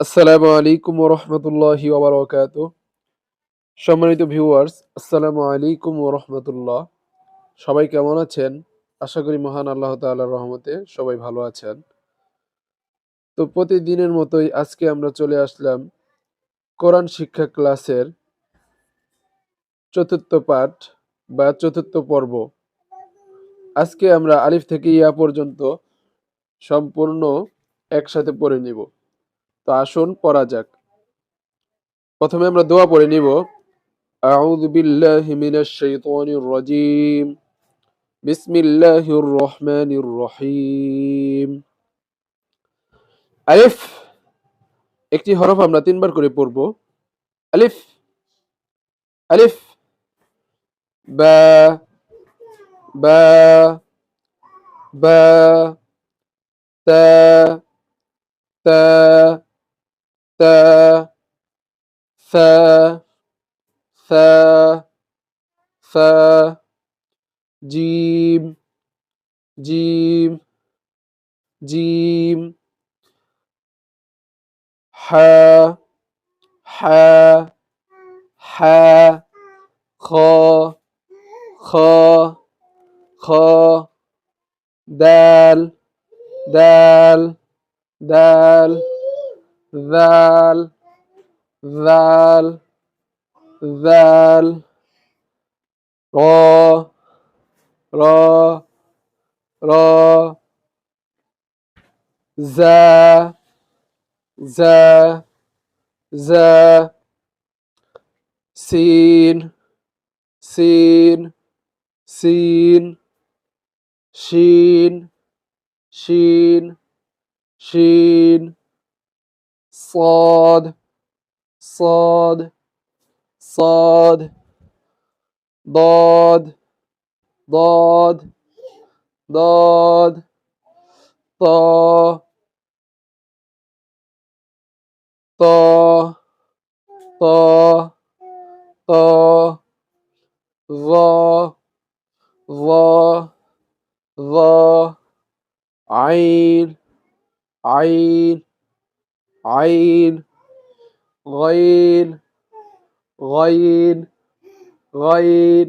আসসালামু আলাইকুম ওয়া রাহমাতুল্লাহি ওয়া বারাকাতুহু। সম্মানিত ভিউয়ার্স, আসসালামু আলাইকুম ওয়া রাহমাতুল্লাহ। সবাই কেমন আছেন? আশা করি মহান আল্লাহ তাআলার রহমতে সবাই ভালো আছেন। তো প্রতিদিনের মতোই আজকে আমরা চলে আসলাম কোরআন শিক্ষা ক্লাসের চতুর্থ পাঠ বা চতুর্থ পর্ব। আজকে আমরা আলিফ থেকে ইয়া পর্যন্ত সম্পূর্ণ একসাথে পড়ে নিব। তো আসুন পড়া যাক। প্রথমে আমরা দোয়া পড়ে নিব। আউযু বিল্লাহি মিনাশ শাইতানির রাজীম। বিসমিল্লাহির রহমানির রহিম। আলিফ একটি হরফ আমরা তিনবার করে পড়ব। আলিফ, আলিফ, বা, বা, বা, তা, তা, তা, সা, সা, সা, জিম, জিম, জিম, হা, হা, হা, খ, খ, খ, দাল, দাল, দাল, দাল, দাল, দাল, র, র, র, জা, জা, জা, সিন, সিন, সিন, শিন, শিন, শিন, صاد صاد صاد ضاد ضاد ضاد طا طا طا طا ظا ظا ظا عين عين عين غين غين غين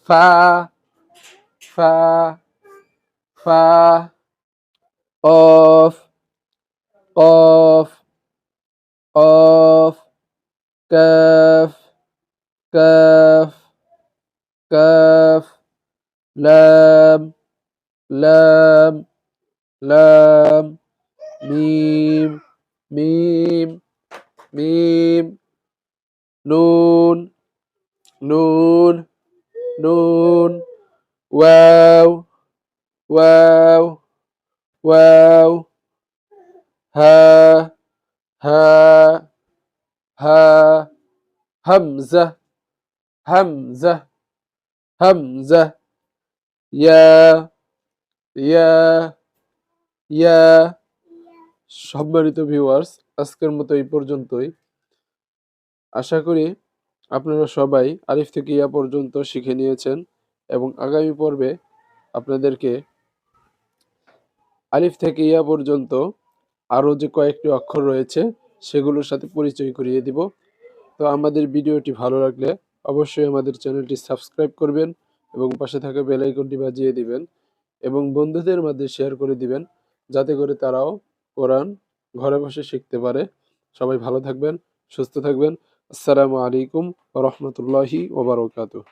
فا فا فا قاف قاف قاف كاف كاف كاف لام لام لام ميم ميم ميم نون نون نون واو واو واو ها ها ها همزة همزة همزة يا يا ইয়া। সম্মানিত ভিউয়ার্স, আজকের মতো এই পর্যন্তই। আশা করি আপনারা সবাই আলিফ থেকে ইয়া পর্যন্ত শিখে নিয়েছেন এবং আগামী পর্বে আপনাদেরকে আলিফ থেকে ইয়া পর্যন্ত আরও যে কয়েকটি অক্ষর রয়েছে সেগুলোর সাথে পরিচয় করিয়ে দিব। তো আমাদের ভিডিওটি ভালো লাগলে অবশ্যই আমাদের চ্যানেলটি সাবস্ক্রাইব করবেন এবং পাশে থাকা বেল আইকনটি বাজিয়ে দিবেন এবং বন্ধুদের মাঝে শেয়ার করে দিবেন, যাতে করে তারাও কোরআন ঘরে বসে শিখতে পারে। সবাই ভালো থাকবেন, সুস্থ থাকবেন। আসসালামু আলাইকুম ওয়া রাহমাতুল্লাহি ওয়া বারাকাতুহু।